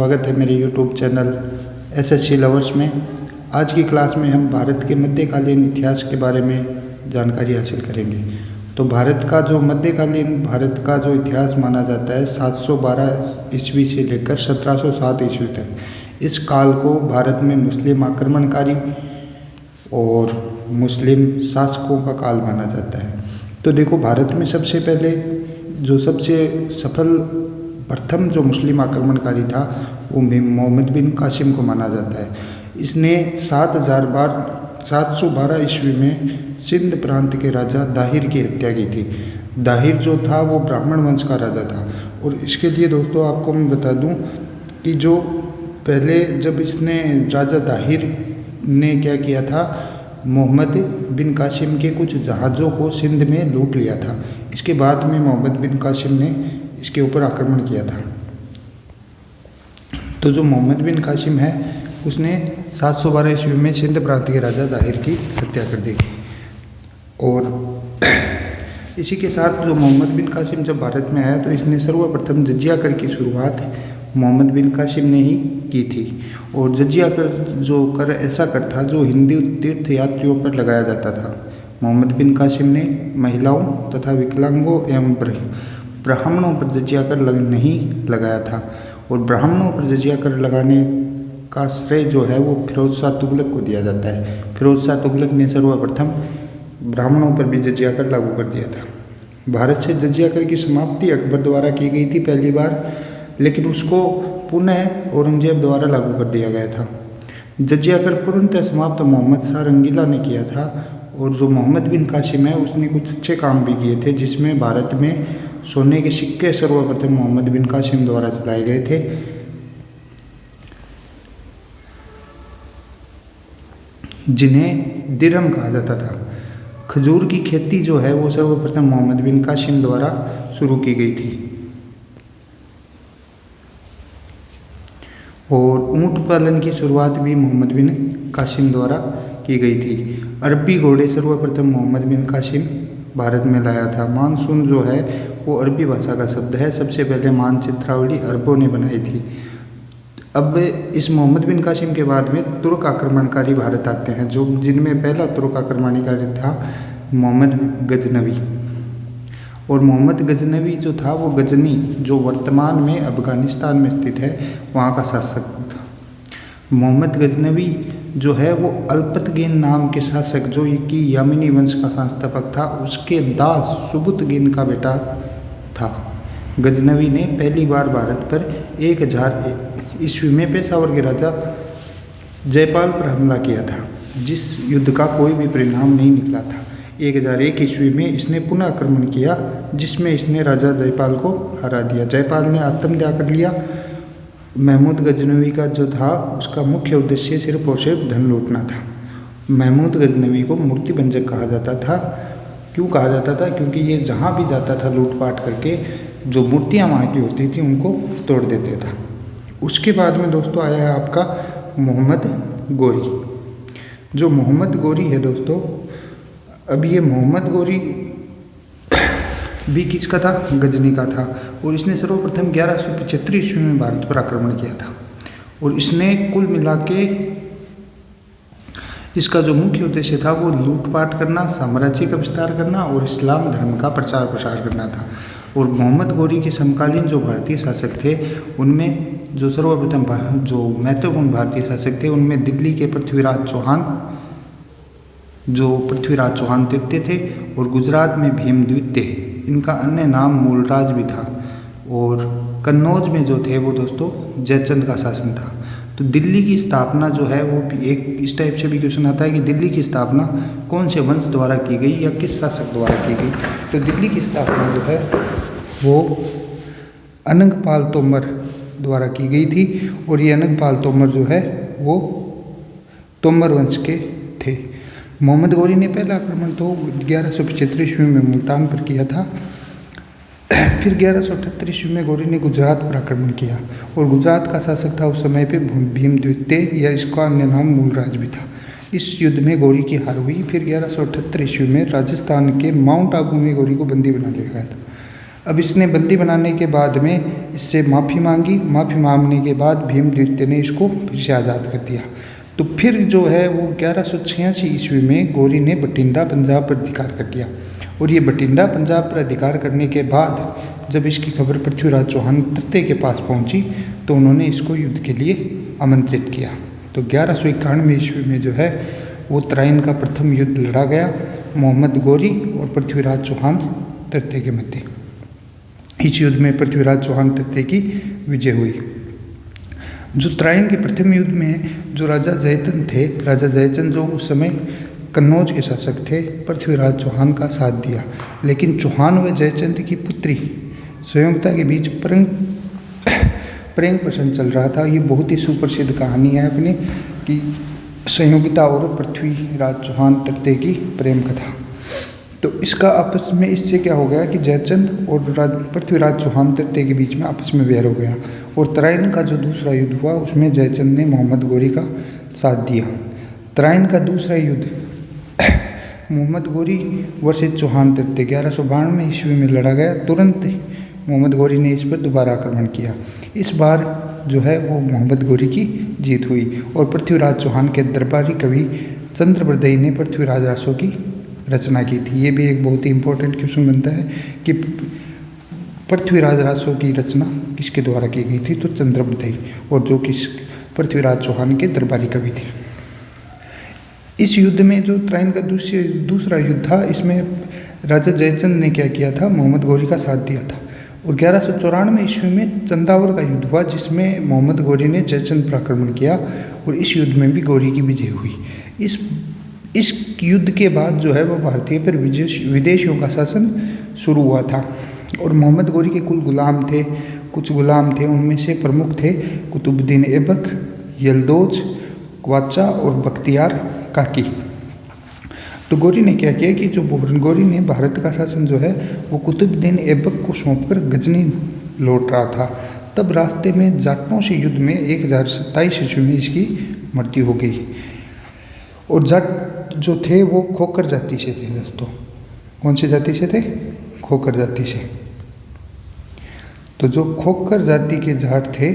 स्वागत है मेरे YouTube चैनल SSC लवर्स में। आज की क्लास में हम भारत के मध्यकालीन इतिहास के बारे में जानकारी हासिल करेंगे। तो भारत का जो इतिहास माना जाता है 712 ईस्वी से लेकर 1707 ईस्वी तक। इस काल को भारत में मुस्लिम आक्रमणकारी और मुस्लिम शासकों का काल माना जाता है। तो देखो, भारत में सबसे पहले जो सबसे सफल प्रथम जो मुस्लिम आक्रमणकारी था वो मोहम्मद बिन कासिम को माना जाता है। इसने 712 ईस्वी में सिंध प्रांत के राजा दाहिर की हत्या की थी। दाहिर जो था वो ब्राह्मण वंश का राजा था। और इसके लिए दोस्तों आपको मैं बता दूं कि जो पहले जब इसने राजा दाहिर ने क्या किया था, मोहम्मद बिन कासिम के कुछ जहाज़ों को सिंध में लूट लिया था। इसके बाद में मोहम्मद बिन कासिम ने इसके ऊपर आक्रमण किया था। तो जो मोहम्मद बिन कासिम है उसने 712 ईस्वी में सिंध प्रांत के राजा दाहिर की हत्या कर दी थी। और इसी के साथ जो मोहम्मद बिन कासिम जब भारत में आया तो इसने सर्वप्रथम जजिया कर की शुरुआत मोहम्मद बिन कासिम ने ही की थी। और जजिया कर जो कर ऐसा कर था जो हिंदू तीर्थ यात्रियों पर लगाया जाता था। मोहम्मद बिन कासिम ने महिलाओं तथा विकलांगों एवं ब्राह्मणों पर जजिया कर नहीं लगाया था। और ब्राह्मणों पर जजिया कर लगाने का श्रेय जो है वो फिरोज शाह तुगलक को दिया जाता है। फिरोज शाह तुगलक ने सर्वप्रथम ब्राह्मणों पर भी जजिया कर लागू कर दिया था। भारत से जजिया कर की समाप्ति अकबर द्वारा की गई थी पहली बार, लेकिन उसको पुनः औरंगजेब द्वारा लागू कर दिया गया था। जजिया कर पूर्णतः समाप्त मोहम्मद शाह रंगीला ने किया था। और जो मोहम्मद बिन कासिम है उसने कुछ अच्छे काम भी किए थे, जिसमें भारत में सोने के सिक्के सर्वप्रथम मोहम्मद बिन कासिम द्वारा चलाए गए थे। जिन्हें दिरहम कहा जाता था। खजूर की खेती जो है वो सर्वप्रथम मोहम्मद बिन कासिम द्वारा शुरू की गई थी। और ऊंट पालन की शुरुआत भी मोहम्मद बिन कासिम द्वारा की गई थी। अरबी घोड़े सर्वप्रथम मोहम्मद बिन कासिम भारत में लाया था। मानसून जो है वो अरबी भाषा का शब्द है। सबसे पहले मानचित्रावली अरबों ने बनाई थी। अब इस मोहम्मद बिन कासिम के बाद में तुर्क आक्रमणकारी भारत आते हैं, जो जिनमें पहला तुर्क आक्रमणकारी था मोहम्मद गजनवी। और मोहम्मद गजनवी जो था वो गजनी, जो वर्तमान में अफगानिस्तान में स्थित है, वहाँ का शासक था। मोहम्मद गजनवी जो है वो अल्पतगीन नाम के शासक, जो कि यामिनी वंश का संस्थापक था, उसके दास सुबुतगीन का बेटा था। गजनवी ने पहली बार भारत पर 1000 ईस्वी में पेशावर के राजा जयपाल पर हमला किया था, जिस युद्ध का कोई भी परिणाम नहीं निकला था। 1001 ईस्वी में इसने पुनः आक्रमण किया, जिसमें इसने राजा जयपाल को हरा दिया। जयपाल ने आत्मदाह कर लिया। महमूद गजनवी का जो था उसका मुख्य उद्देश्य सिर्फ और सिर्फ धन लूटना था। महमूद गजनवी को मूर्ति भंजक कहा जाता था। क्यों कहा जाता था? क्योंकि ये जहाँ भी जाता था लूटपाट करके जो मूर्तियाँ वहाँ की होती थी उनको तोड़ देते था। उसके बाद में दोस्तों आया है आपका मोहम्मद गोरी। जो मोहम्मद गोरी है दोस्तों, अब ये मोहम्मद गोरी भी किसका था? गजनी का था। और इसने सर्वप्रथम 1175 ईस्वी में भारत पर आक्रमण किया था। और इसने कुल मिला के इसका जो मुख्य उद्देश्य था वो लूटपाट करना, साम्राज्य का विस्तार करना और इस्लाम धर्म का प्रचार प्रसार करना था। और मोहम्मद गोरी के समकालीन जो भारतीय शासक थे उनमें जो सर्वप्रथम जो महत्वपूर्ण भारतीय शासक थे उनमें दिल्ली के पृथ्वीराज चौहान तृतीय थे। और गुजरात में भीम द्वितीय, इनका अन्य नाम मूलराज भी था। और कन्नौज में जो थे वो दोस्तों जयचंद का शासन था। तो दिल्ली की स्थापना जो है वो भी एक इस टाइप से भी क्वेश्चन आता है कि दिल्ली की स्थापना कौन से वंश द्वारा की गई या किस शासक द्वारा की गई। तो दिल्ली की स्थापना जो है वो अनंगपाल तोमर द्वारा की गई थी। और ये अनंगपाल तोमर जो है वो तोमर वंश के थे। मोहम्मद गोरी ने पहला आक्रमण तो 1175 ईस्वी में मुल्तान पर किया था। फिर 1178 ईस्वी में गोरी ने गुजरात पर आक्रमण किया। और गुजरात का शासक था उस समय पे भीम द्वितीय, या इसका अन्य नाम मूलराज भी था। इस युद्ध में गोरी की हार हुई। फिर 1178 ईस्वी में राजस्थान के माउंट आबू में गोरी को बंदी बना लिया गया था। अब इसने बंदी बनाने के बाद में इससे माफ़ी मांगी। माफ़ी मांगने के बाद भीम द्वितीय ने इसको फिर से आज़ाद कर दिया। तो फिर जो है वो 1186 ईस्वी में गौरी ने बठिंडा पंजाब पर अधिकार कर लिया। और ये बठिंडा पंजाब पर अधिकार करने के बाद जब इसकी खबर पृथ्वीराज चौहान तृतीय के पास पहुंची तो उन्होंने इसको युद्ध के लिए आमंत्रित किया। तो 1191 ईस्वी में जो है वो तराइन का प्रथम युद्ध लड़ा गया मोहम्मद गौरी और पृथ्वीराज चौहान तृतीय के मध्य। इस युद्ध में पृथ्वीराज चौहान तृतीय की विजय हुई। जो तराइन के प्रथम युद्ध में जो राजा जयचंद थे, राजा जयचंद जो उस समय कन्नौज के शासक थे, पृथ्वीराज चौहान का साथ दिया। लेकिन चौहान व जयचंद की पुत्री संयोगता के बीच प्रेम प्रसंग चल रहा था। ये बहुत ही सुप्रसिद्ध कहानी है अपनी कि संयोगिता और पृथ्वीराज चौहान तृतीय की प्रेम कथा। तो इसका आपस में इससे क्या हो गया कि जयचंद और पृथ्वीराज चौहान तृतीय के बीच में आपस में वैर हो गया। और तराइन का जो दूसरा युद्ध हुआ उसमें जयचंद ने मोहम्मद गौरी का साथ दिया। तराइन का दूसरा युद्ध मोहम्मद गौरी वर्सेस चौहान तृतीय 1192 ईस्वी में लड़ा गया। तुरंत मोहम्मद गौरी ने इस पर दोबारा आक्रमण किया। इस बार जो है वो मोहम्मद गौरी की जीत हुई और पृथ्वीराज चौहान के दरबारी कवि चंद्रबरदई ने पृथ्वीराज रासो की रचना की थी। ये भी एक बहुत ही इंपॉर्टेंट क्वेश्चन बनता है कि पृथ्वीराज रासो की रचना किसके द्वारा की गई थी, तो चंद्रबरदई, और जो कि पृथ्वीराज चौहान के दरबारी कवि थे। इस युद्ध में जो तराइन का दूसरा युद्ध था, इसमें राजा जयचंद ने क्या किया था, मोहम्मद गौरी का साथ दिया था। और 1194 ईस्वी में चंदावर का युद्ध हुआ जिसमें मोहम्मद गौरी ने जयचंद पर आक्रमण किया और इस युद्ध में भी गौरी की विजय हुई। इस युद्ध के बाद जो है वह भारतीय पर विदेशियों का शासन शुरू हुआ था। और मोहम्मद गौरी के कुछ गुलाम थे, उनमें से प्रमुख थे कुतुबुद्दीन ऐबक, यल्दौज, क्वाचा और बख्तियार काकी। तो गौरी ने क्या किया कि गौरी ने भारत का शासन जो है वो कुतुबुद्दीन ऐबक को सौंपकर गजनी लौट रहा था। तब रास्ते में जाटों से युद्ध में 1027 ईस्वी में इसकी मृत्यु हो गई। और जाट जो थे वो खोकर जाति से थे दोस्तों। कौन सी जाति से थे? खोकर जाति से। तो जो खोकर जाति के जाट थे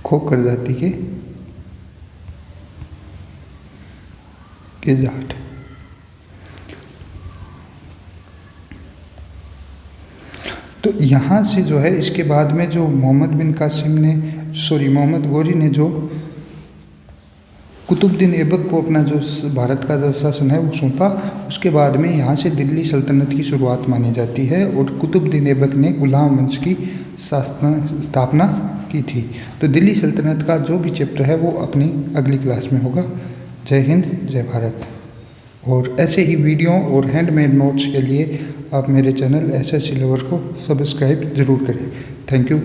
खोकर जाति के जाट, तो यहाँ से जो है इसके बाद में जो मोहम्मद गौरी ने जो कुतुबुद्दीन ऐबक को अपना जो भारत का जो शासन है वो सौंपा। उसके बाद में यहाँ से दिल्ली सल्तनत की शुरुआत मानी जाती है और कुतुबुद्दीन ऐबक ने गुलाम वंश की स्थापना की थी। तो दिल्ली सल्तनत का जो भी चैप्टर है वो अपनी अगली क्लास में होगा। जय हिंद, जय भारत। और ऐसे ही वीडियो और हैंडमेड नोट्स के लिए आप मेरे चैनल SSC लवर को सब्सक्राइब ज़रूर करें। Thank you.